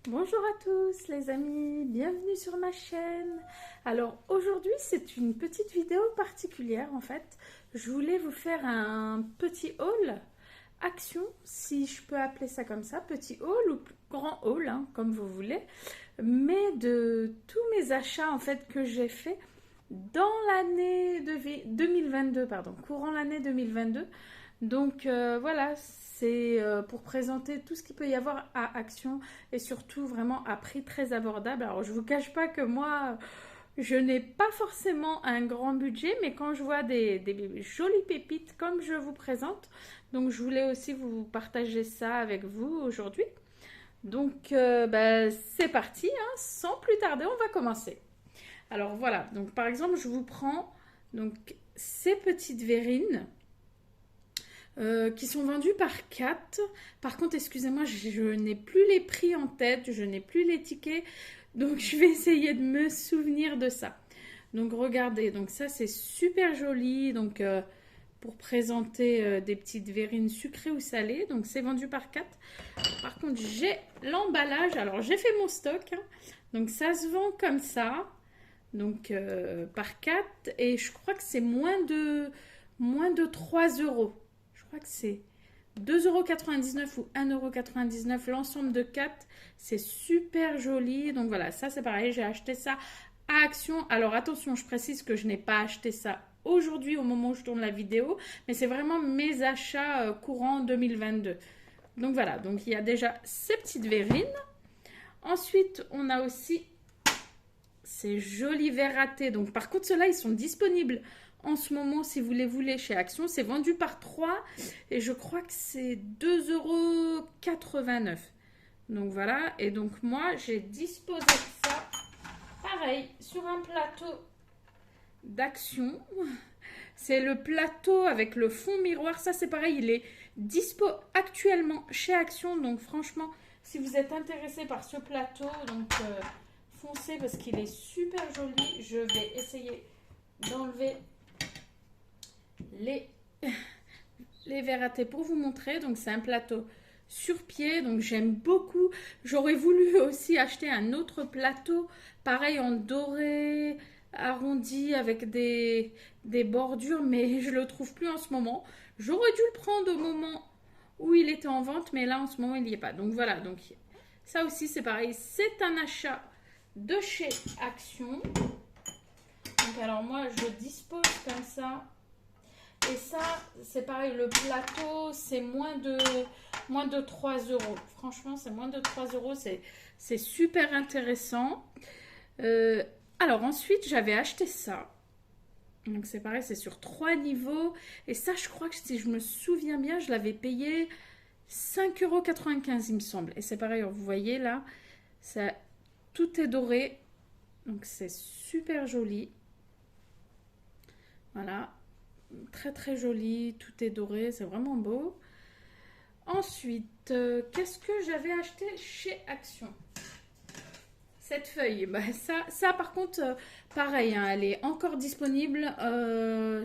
Bonjour à tous les amis, bienvenue sur ma chaîne. Alors aujourd'hui c'est une petite vidéo particulière en fait. Je voulais vous faire un petit haul action, si je peux appeler ça comme ça, petit haul ou grand haul, hein, comme vous voulez, mais de tous mes achats en fait que j'ai fait dans l'année 2022, pardon, courant l'année 2022. Donc voilà, c'est pour présenter tout ce qu'il peut y avoir à Action et surtout vraiment à prix très abordable. Alors je vous cache pas que moi, je n'ai pas forcément un grand budget, mais quand je vois des jolies pépites comme je vous présente, donc je voulais aussi vous partager ça avec vous aujourd'hui. Donc c'est parti, hein, sans plus tarder, on va commencer. Alors voilà, donc par exemple, je vous prends donc ces petites verrines qui sont vendus par 4. Par contre, excusez-moi, je n'ai plus les prix en tête, je n'ai plus les tickets, donc je vais essayer de me souvenir de ça. Donc regardez, donc ça c'est super joli, donc pour présenter des petites verrines sucrées ou salées, donc c'est vendu par 4. Par contre, j'ai l'emballage, alors j'ai fait mon stock, hein. Donc ça se vend comme ça, donc par 4 et je crois que c'est moins de 3 euros. Je crois que c'est 2,99 € ou 1,99 € l'ensemble de 4. C'est super joli. Donc voilà, ça c'est pareil, j'ai acheté ça à Action. Alors attention, je précise que je n'ai pas acheté ça aujourd'hui au moment où je tourne la vidéo, mais c'est vraiment mes achats courants 2022. Donc voilà, donc il y a déjà ces petites verrines. Ensuite, on a aussi ces jolis verres ratés. Donc par contre, ceux-là, ils sont disponibles en ce moment si vous les voulez chez Action. C'est vendu par 3 et je crois que c'est 2,89 €. Donc voilà, et donc moi, j'ai disposé de ça, pareil, sur un plateau d'Action. C'est le plateau avec le fond miroir. Ça, c'est pareil, il est dispo actuellement chez Action. Donc franchement, si vous êtes intéressé par ce plateau, donc foncez parce qu'il est super joli. Je vais essayer d'enlever les, les verres à thé pour vous montrer. Donc c'est un plateau sur pied, donc j'aime beaucoup. J'aurais voulu aussi acheter un autre plateau, pareil en doré, arrondi avec des bordures, mais je le trouve plus en ce moment. J'aurais dû le prendre au moment où il était en vente, mais là en ce moment il n'y est pas. Donc voilà, donc ça aussi c'est pareil, c'est un achat de chez Action. Donc alors moi je dispose comme ça. Et ça, c'est pareil, le plateau, c'est moins de 3 euros. Franchement, c'est moins de 3 euros, c'est super intéressant. Euh, alors ensuite, j'avais acheté ça. Donc c'est pareil, c'est sur 3 niveaux. Et ça, je crois que si je me souviens bien, je l'avais payé 5,95 €, il me semble. Et c'est pareil, vous voyez là, ça, tout est doré. Donc c'est super joli. Voilà. Très très joli, tout est doré, c'est vraiment beau. Ensuite, qu'est-ce que j'avais acheté chez Action? Cette feuille, ça par contre, pareil, hein, elle est encore disponible.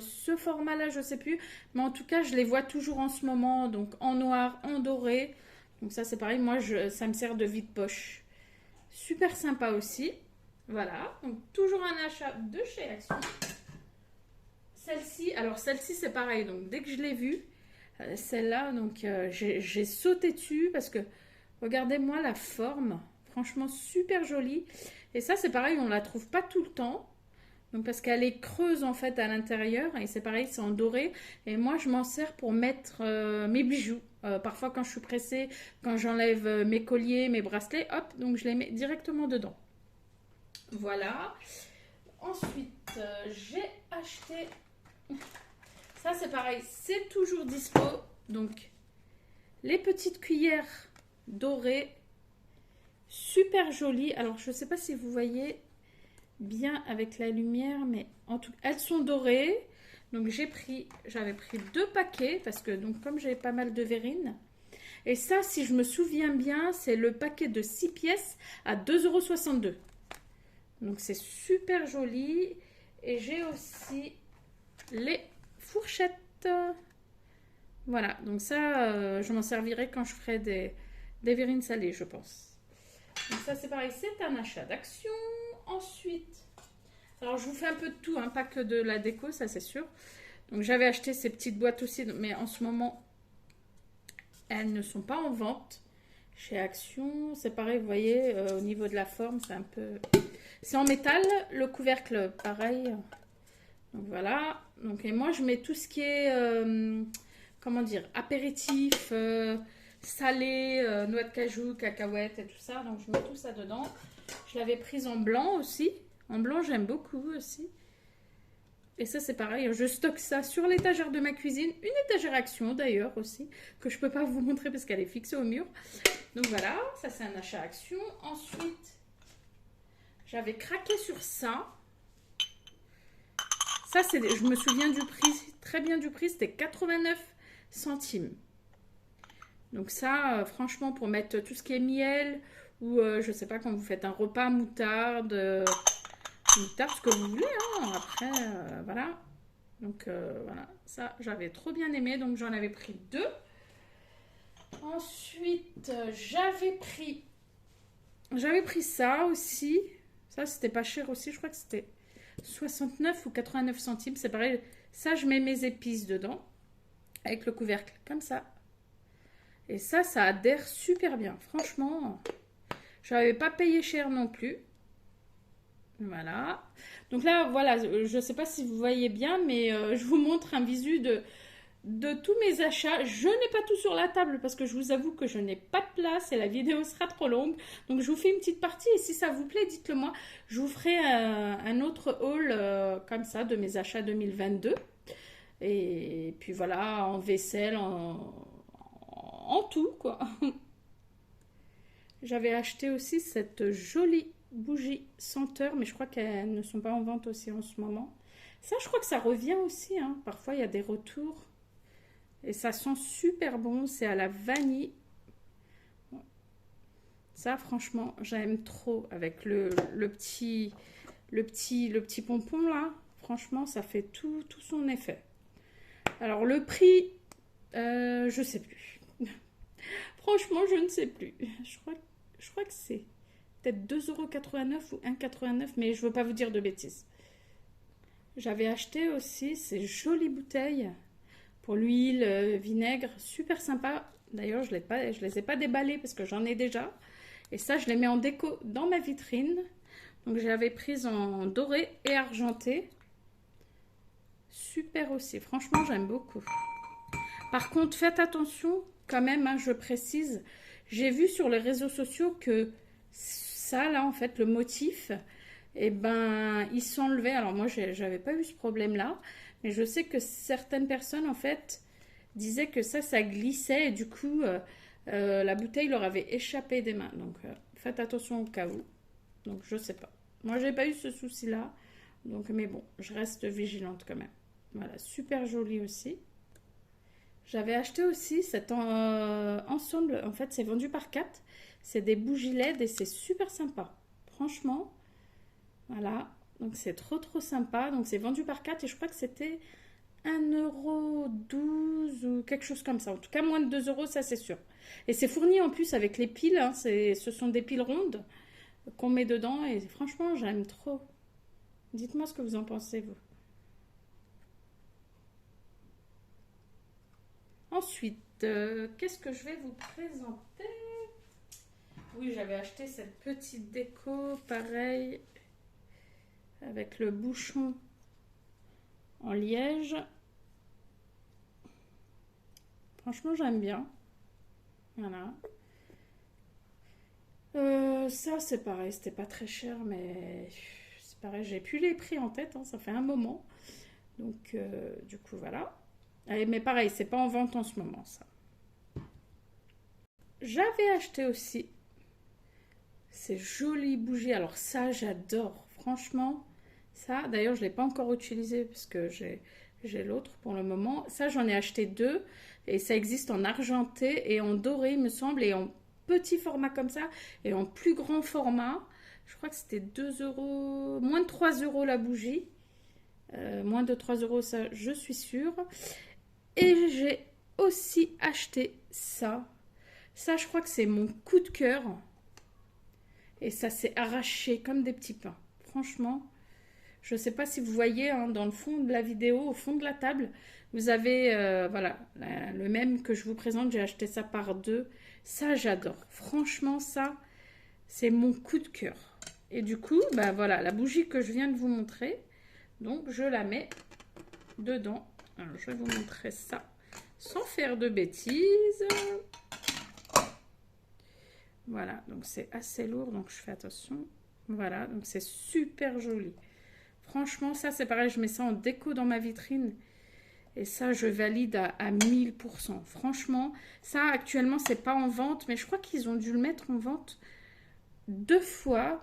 Ce format-là, je ne sais plus, mais en tout cas, je les vois toujours en ce moment, donc en noir, en doré. Donc ça, c'est pareil, moi, ça me sert de vide-poche. Super sympa aussi. Voilà, donc toujours un achat de chez Action. Celle-ci, alors celle-ci c'est pareil, donc dès que je l'ai vue, celle-là, donc j'ai sauté dessus parce que regardez-moi la forme, franchement super jolie. Et ça c'est pareil, on la trouve pas tout le temps, donc parce qu'elle est creuse en fait à l'intérieur et c'est pareil, c'est en doré. Et moi je m'en sers pour mettre mes bijoux. Parfois quand je suis pressée, quand j'enlève mes colliers, mes bracelets, hop, donc je les mets directement dedans. Voilà. Ensuite, j'ai acheté. Ça, c'est pareil, c'est toujours dispo. Donc, les petites cuillères dorées, super jolies. Alors, je ne sais pas si vous voyez bien avec la lumière, mais en tout cas, elles sont dorées. Donc, j'avais pris 2 paquets parce que, donc, comme j'ai pas mal de verrines. Et ça, si je me souviens bien, c'est le paquet de 6 pièces à 2,62 €. Donc, c'est super joli. Et j'ai aussi les fourchettes. Voilà, donc ça, je m'en servirai quand je ferai des verrines salées, je pense. Donc ça c'est pareil, c'est un achat d'Action. Ensuite, alors je vous fais un peu de tout, hein, pas que de la déco, ça c'est sûr. Donc j'avais acheté ces petites boîtes aussi, mais en ce moment, elles ne sont pas en vente chez Action. C'est pareil, vous voyez, au niveau de la forme, c'est un peu... C'est en métal, le couvercle pareil. Donc voilà. Donc, et moi je mets tout ce qui est, comment dire, apéritif, salé, noix de cajou, cacahuètes et tout ça. Donc je mets tout ça dedans. Je l'avais prise en blanc aussi. En blanc j'aime beaucoup aussi. Et ça c'est pareil, je stocke ça sur l'étagère de ma cuisine. Une étagère Action d'ailleurs aussi, que je peux pas vous montrer parce qu'elle est fixée au mur. Donc voilà, ça c'est un achat Action. Ensuite, j'avais craqué sur ça. Ça, je me souviens du prix, très bien du prix, c'était 89 centimes. Donc ça, franchement, pour mettre tout ce qui est miel, ou je sais pas, quand vous faites un repas, moutarde, ce que vous voulez, hein, après, voilà. Donc voilà, ça, j'avais trop bien aimé, donc j'en avais pris 2. Ensuite, j'avais pris ça aussi. Ça, c'était pas cher aussi, je crois que c'était 69 ou 89 centimes, c'est pareil. Ça, je mets mes épices dedans, avec le couvercle, comme ça. Et ça adhère super bien. Franchement, je n'avais pas payé cher non plus. Voilà. Donc là, voilà, je ne sais pas si vous voyez bien, mais je vous montre un visu de tous mes achats. Je n'ai pas tout sur la table parce que je vous avoue que je n'ai pas de place et la vidéo sera trop longue. Donc je vous fais une petite partie et si ça vous plaît, dites-le moi. Je vous ferai un autre haul comme ça de mes achats 2022. Et puis voilà, en vaisselle, en tout quoi. J'avais acheté aussi cette jolie bougie senteur, mais je crois qu'elles ne sont pas en vente aussi en ce moment. Ça, je crois que ça revient aussi, hein. Parfois, il y a des retours. Et ça sent super bon, c'est à la vanille. Ça, franchement, j'aime trop avec le petit pompon là. Franchement, ça fait tout son effet. Alors, le prix, je sais plus. Franchement, je ne sais plus. Je crois que c'est peut-être 2,89 € ou 1,89 €, mais je ne veux pas vous dire de bêtises. J'avais acheté aussi ces jolies bouteilles pour l'huile, vinaigre, super sympa. D'ailleurs, je les ai pas déballées parce que j'en ai déjà. Et ça, je les mets en déco dans ma vitrine. Donc, j'avais prise en doré et argenté. Super aussi. Franchement, j'aime beaucoup. Par contre, faites attention quand même, hein, je précise. J'ai vu sur les réseaux sociaux que ça, là, en fait, le motif, eh ben, il s'enlevait. Alors, moi, j'avais pas eu ce problème-là. Mais je sais que certaines personnes, en fait, disaient que ça glissait et du coup, la bouteille leur avait échappé des mains. Donc, faites attention au cas où. Donc, je sais pas. Moi, j'ai pas eu ce souci-là. Donc, mais bon, je reste vigilante quand même. Voilà, super joli aussi. J'avais acheté aussi cet ensemble. En fait, c'est vendu par 4. C'est des bougies LED et c'est super sympa. Franchement, voilà. Donc c'est trop sympa. Donc c'est vendu par 4 et je crois que c'était 1,12 € ou quelque chose comme ça. En tout cas, moins de 2 €, ça c'est sûr. Et c'est fourni en plus avec les piles. Hein. Ce sont des piles rondes qu'on met dedans et franchement, j'aime trop. Dites-moi ce que vous en pensez, vous. Ensuite, qu'est-ce que je vais vous présenter? Oui, j'avais acheté cette petite déco, pareil, avec le bouchon en liège. Franchement, j'aime bien. Voilà. Ça, c'est pareil, c'était pas très cher, mais c'est pareil, j'ai plus les prix en tête, hein, ça fait un moment. Donc, du coup, voilà. Mais pareil, c'est pas en vente en ce moment, ça. J'avais acheté aussi ces jolies bougies. Alors ça, j'adore. Franchement, ça, d'ailleurs, je ne l'ai pas encore utilisé parce que j'ai l'autre pour le moment. Ça, j'en ai acheté 2 et ça existe en argenté et en doré, il me semble, et en petit format comme ça et en plus grand format. Je crois que c'était 2 €, moins de 3 € la bougie. Moins de 3 €, ça, je suis sûre. Et j'ai aussi acheté ça. Ça, je crois que c'est mon coup de cœur. Et ça s'est arraché comme des petits pains. Franchement, je ne sais pas si vous voyez hein, dans le fond de la vidéo, au fond de la table, vous avez voilà, le même que je vous présente. J'ai acheté ça par deux. Ça, j'adore. Franchement, ça, c'est mon coup de cœur. Et du coup, bah voilà, la bougie que je viens de vous montrer, donc je la mets dedans. Alors, je vais vous montrer ça sans faire de bêtises. Voilà, donc c'est assez lourd, donc je fais attention. Voilà, donc c'est super joli. Franchement, ça c'est pareil, je mets ça en déco dans ma vitrine. Et ça, je valide à 1000%. Franchement, ça actuellement, c'est pas en vente, mais je crois qu'ils ont dû le mettre en vente deux fois,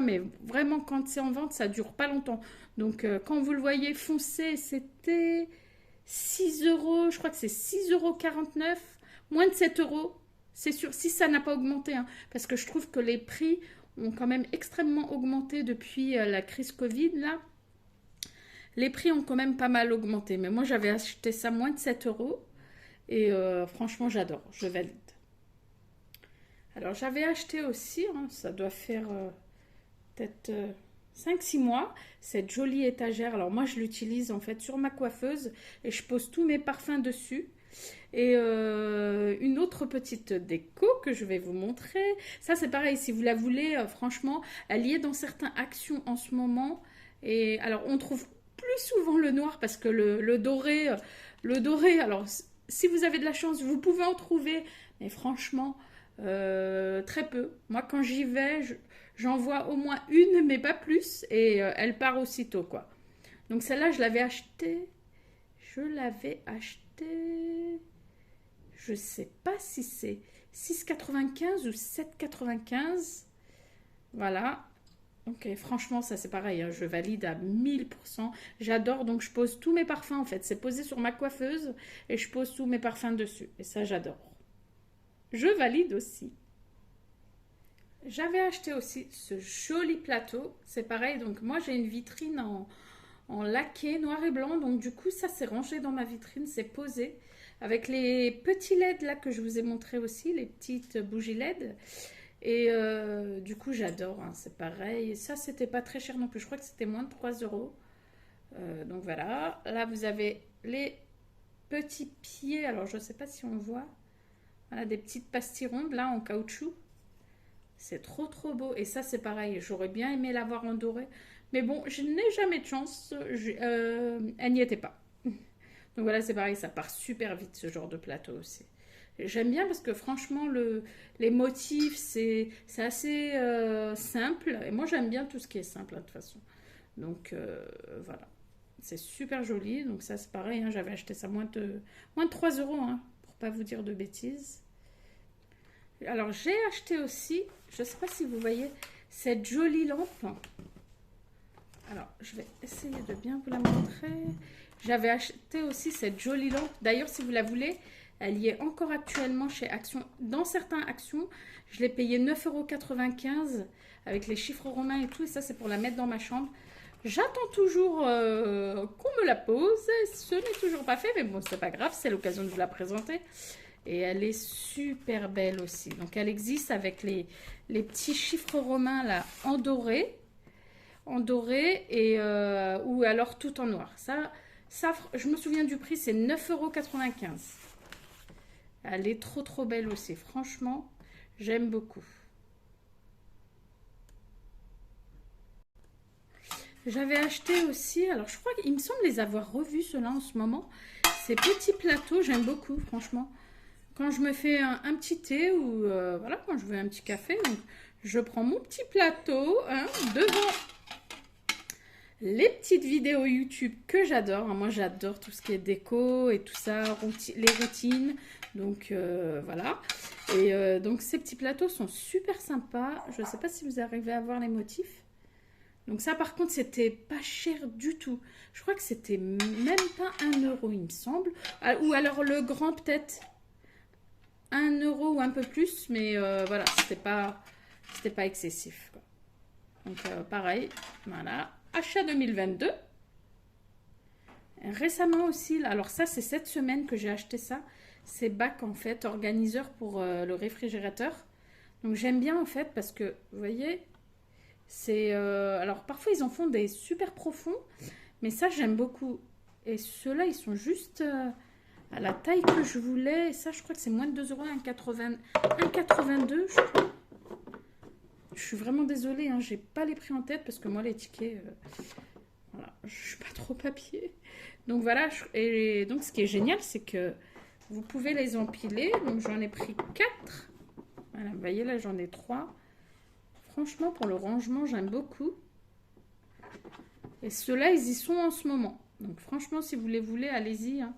mais vraiment quand c'est en vente, ça dure pas longtemps. Donc quand vous le voyez foncé, c'était 6 euros, je crois que c'est 6,49 €, moins de 7 euros. C'est sûr, si ça n'a pas augmenté, hein, parce que je trouve que les prix ont quand même extrêmement augmenté depuis la crise Covid, là. Les prix ont quand même pas mal augmenté, mais moi j'avais acheté ça moins de 7 euros, et franchement j'adore, je valide. Alors j'avais acheté aussi, hein, ça doit faire peut-être 5-6 mois, cette jolie étagère. Alors moi je l'utilise en fait sur ma coiffeuse et je pose tous mes parfums dessus. Et une autre petite déco que je vais vous montrer. Ça c'est pareil, si vous la voulez, franchement, elle y est dans certaines actions en ce moment. Et alors on trouve plus souvent le noir parce que le doré, alors si vous avez de la chance, vous pouvez en trouver. Mais franchement, très peu. Moi quand j'y vais, j'en vois au moins une, mais pas plus. Et elle part aussitôt, quoi. Donc celle-là, je l'avais achetée. Je sais pas si c'est 6,95 ou 7,95. Voilà. Ok, franchement, ça c'est pareil, hein, je valide à 1000%. J'adore, donc je pose tous mes parfums en fait. C'est posé sur ma coiffeuse et je pose tous mes parfums dessus. Et ça, j'adore. Je valide aussi. J'avais acheté aussi ce joli plateau. C'est pareil, donc moi j'ai une vitrine en laqué noir et blanc. Donc du coup, ça s'est rangé dans ma vitrine, c'est posé. Avec les petits LED là que je vous ai montré aussi, les petites bougies LED. Et du coup, j'adore, hein, c'est pareil. Et ça, c'était pas très cher non plus. Je crois que c'était moins de 3 euros. Donc voilà. Là, vous avez les petits pieds. Alors, je sais pas si on voit. Voilà, des petites pastilles rondes là en caoutchouc. C'est trop trop beau. Et ça, c'est pareil. J'aurais bien aimé l'avoir en doré. Mais bon, je n'ai jamais de chance. Elle n'y était pas. Donc voilà, c'est pareil. Ça part super vite ce genre de plateau aussi. J'aime bien parce que franchement, les motifs, c'est assez simple. Et moi, j'aime bien tout ce qui est simple, hein, de toute façon. Donc, voilà. C'est super joli. Donc, ça, c'est pareil. Hein, j'avais acheté ça moins de 3 euros, hein, pour pas vous dire de bêtises. Alors, j'ai acheté aussi, je ne sais pas si vous voyez, cette jolie lampe. Alors, je vais essayer de bien vous la montrer. J'avais acheté aussi cette jolie lampe. D'ailleurs, si vous la voulez, elle y est encore actuellement chez Action. Dans certains Actions, je l'ai payé 9,95 € avec les chiffres romains et tout. Et ça, c'est pour la mettre dans ma chambre. J'attends toujours qu'on me la pose. Ce n'est toujours pas fait, mais bon, c'est pas grave. C'est l'occasion de vous la présenter. Et elle est super belle aussi. Donc, elle existe avec les petits chiffres romains là en doré. Et ou alors tout en noir. Ça, je me souviens du prix, c'est 9,95 €. Elle est trop trop belle aussi, franchement, j'aime beaucoup. J'avais acheté aussi, alors je crois qu'il me semble les avoir revus ceux-là en ce moment. Ces petits plateaux, j'aime beaucoup, franchement. Quand je me fais un petit thé ou voilà, quand je veux un petit café, donc, je prends mon petit plateau hein, devant les petites vidéos YouTube que j'adore. Moi, j'adore tout ce qui est déco et tout ça, les routines. Donc, voilà. Et donc, ces petits plateaux sont super sympas. Je ne sais pas si vous arrivez à voir les motifs. Donc, ça, par contre, c'était pas cher du tout. Je crois que c'était même pas 1 €, il me semble. Ou alors, le grand, peut-être 1 € ou un peu plus. Mais voilà, c'était pas excessif, quoi. Donc, pareil, voilà. Achat 2022. Récemment aussi, alors ça c'est cette semaine que j'ai acheté ça. C'est Bac en fait, organiseur pour le réfrigérateur. Donc j'aime bien en fait parce que, vous voyez, c'est... alors parfois ils en font des super profonds, mais ça j'aime beaucoup. Et ceux-là, ils sont juste à la taille que je voulais. Et ça, je crois que c'est moins de 2 euros, 1,82 je crois. Je suis vraiment désolée, hein, j'ai pas les prix en tête parce que moi les tickets, voilà, je suis pas trop papier. Donc voilà, et donc ce qui est génial, c'est que vous pouvez les empiler. Donc j'en ai pris 4. Voilà, vous voyez là, j'en ai 3. Franchement, pour le rangement, j'aime beaucoup. Et ceux-là, ils y sont en ce moment. Donc franchement, si vous les voulez, allez-y. Hein.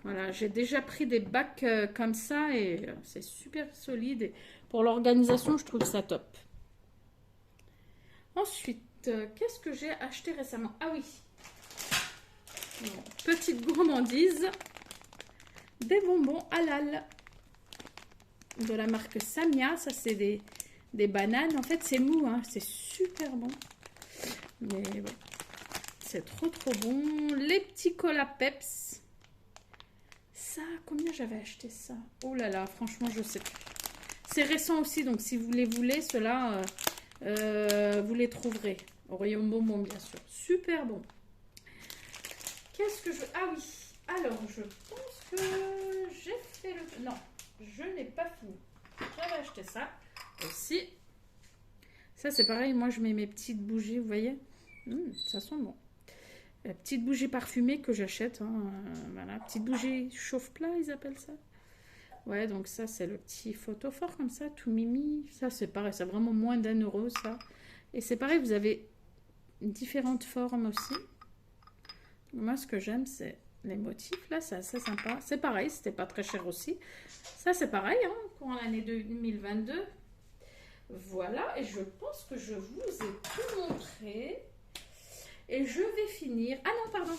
Voilà, j'ai déjà pris des bacs comme ça et c'est super solide. Et pour l'organisation, je trouve ça top. Ensuite, qu'est-ce que j'ai acheté récemment? Ah oui, bon, petite gourmandise, des bonbons halal de la marque Samia. Ça, c'est des bananes. En fait, c'est mou, hein. C'est super bon. Mais bon, c'est trop bon. Les petits cola Peps. Ça, combien j'avais acheté ça? Oh là là, franchement, je sais plus. C'est récent aussi, donc si vous les voulez, ceux-là... vous les trouverez au rayon bonbons, bien sûr. Super bon. Qu'est-ce que je... Ah oui. Alors, je pense que j'ai fait le... Non, je n'ai pas fini. J'avais acheté ça aussi. Ça, c'est pareil. Moi, je mets mes petites bougies, vous voyez. Ça sent bon. Petites bougies parfumées que j'achète. Hein. Voilà, petites bougies chauffe-plat, ils appellent ça. Ouais, donc ça, c'est le petit photophore comme ça, tout mimi. Ça, c'est pareil, c'est vraiment moins d'1 euro, ça. Et c'est pareil, vous avez différentes formes aussi. Moi, ce que j'aime, c'est les motifs. Là, c'est assez sympa. C'est pareil, c'était pas très cher aussi. Ça, c'est pareil, hein, pour l'année 2022. Voilà, et je pense que je vous ai tout montré. Et je vais finir... Ah non, pardon.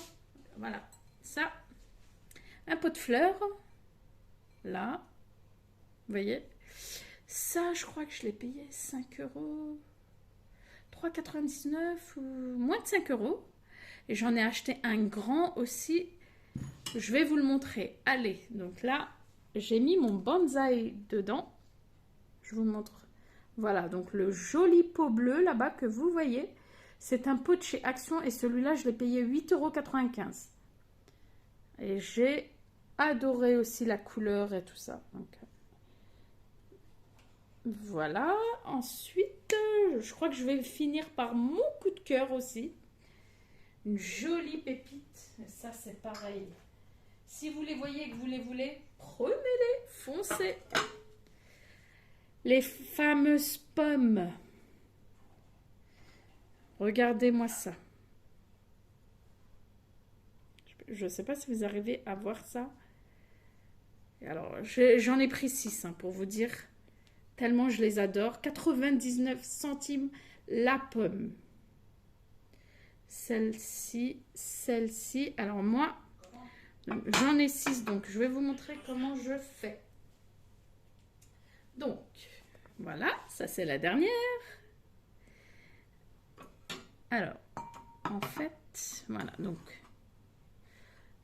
Voilà, ça. Un pot de fleurs. Là, vous voyez, ça, je crois que je l'ai payé 5 euros, 3,99 ou moins de 5 euros. Et j'en ai acheté un grand aussi. Je vais vous le montrer. Allez, donc là, j'ai mis mon bonsaï dedans. Je vous montre. Voilà, donc le joli pot bleu là-bas que vous voyez, c'est un pot de chez Action et celui-là, je l'ai payé 8,95 €. Et j'ai adoré aussi la couleur et tout ça. Donc, voilà. Ensuite, je crois que je vais finir par mon coup de cœur aussi. Une jolie pépite. Et ça, c'est pareil. Si vous les voyez et que vous les voulez, prenez-les, foncez. Les fameuses pommes. Regardez-moi ça. Je ne sais pas si vous arrivez à voir ça. Alors, j'en ai pris 6 hein, pour vous dire. Tellement je les adore. 99 centimes la pomme. Celle-ci. Alors moi, j'en ai 6. Donc, je vais vous montrer comment je fais. Donc, voilà. Ça, c'est la dernière. Alors, en fait, voilà. Donc,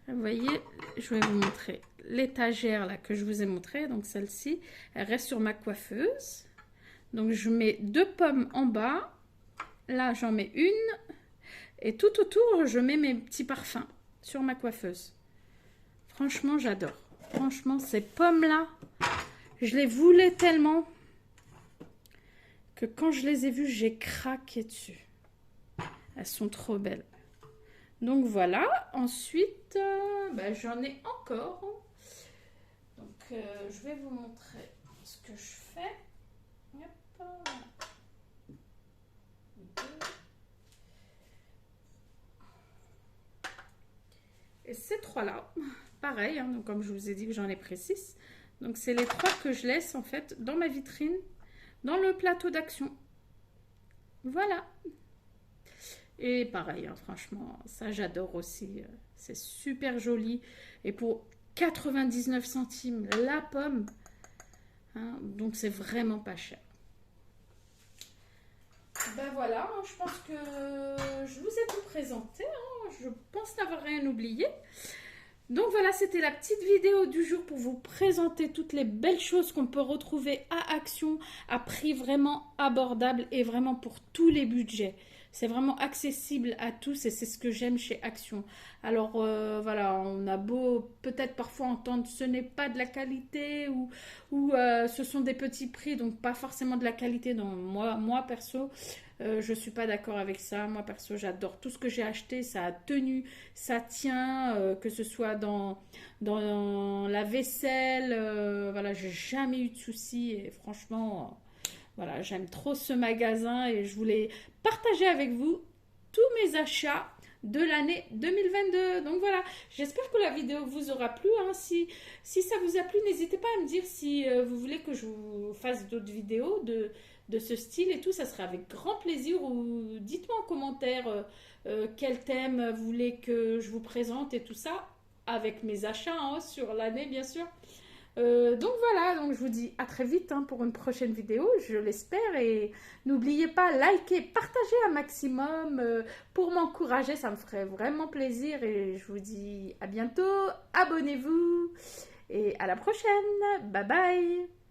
vous voyez, je vais vous montrer l'étagère là que je vous ai montré. Donc celle-ci, elle reste sur ma coiffeuse. Donc je mets 2 pommes en bas. Là, j'en mets une. Et tout autour, je mets mes petits parfums sur ma coiffeuse. Franchement, j'adore. Franchement, ces pommes-là, je les voulais tellement que quand je les ai vues, j'ai craqué dessus. Elles sont trop belles. Donc voilà, ensuite, j'en ai encore. Donc je vais vous montrer ce que je fais. Hop. Et ces 3-là, pareil, hein, donc comme je vous ai dit que j'en ai pris 6. Donc c'est les 3 que je laisse en fait dans ma vitrine, dans le plateau d'action. Voilà. Et pareil, hein, franchement, ça j'adore aussi. C'est super joli. Et pour 99 centimes la pomme, hein, donc c'est vraiment pas cher. Ben voilà, je pense que je vous ai tout présenté. Hein, je pense n'avoir rien oublié. Donc voilà, c'était la petite vidéo du jour pour vous présenter toutes les belles choses qu'on peut retrouver à Action à prix vraiment abordable et vraiment pour tous les budgets. C'est vraiment accessible à tous et c'est ce que j'aime chez Action. Alors voilà, on a beau peut-être parfois entendre ce n'est pas de la qualité ou ce sont des petits prix, donc pas forcément de la qualité. Donc moi perso, je suis pas d'accord avec ça. Moi perso, j'adore tout ce que j'ai acheté, ça a tenu, ça tient, que ce soit dans la vaisselle. Voilà, j'ai jamais eu de soucis et franchement, voilà, j'aime trop ce magasin et je voulais partager avec vous tous mes achats de l'année 2022. Donc voilà, j'espère que la vidéo vous aura plu, hein. Si ça vous a plu, n'hésitez pas à me dire si vous voulez que je vous fasse d'autres vidéos de ce style et tout. Ça sera avec grand plaisir. Ou dites-moi en commentaire quel thème vous voulez que je vous présente et tout ça, avec mes achats hein, sur l'année bien sûr. Donc voilà, donc je vous dis à très vite hein, pour une prochaine vidéo, je l'espère. Et n'oubliez pas, likez, partagez un maximum pour m'encourager, ça me ferait vraiment plaisir. Et je vous dis à bientôt, abonnez-vous et à la prochaine. Bye bye.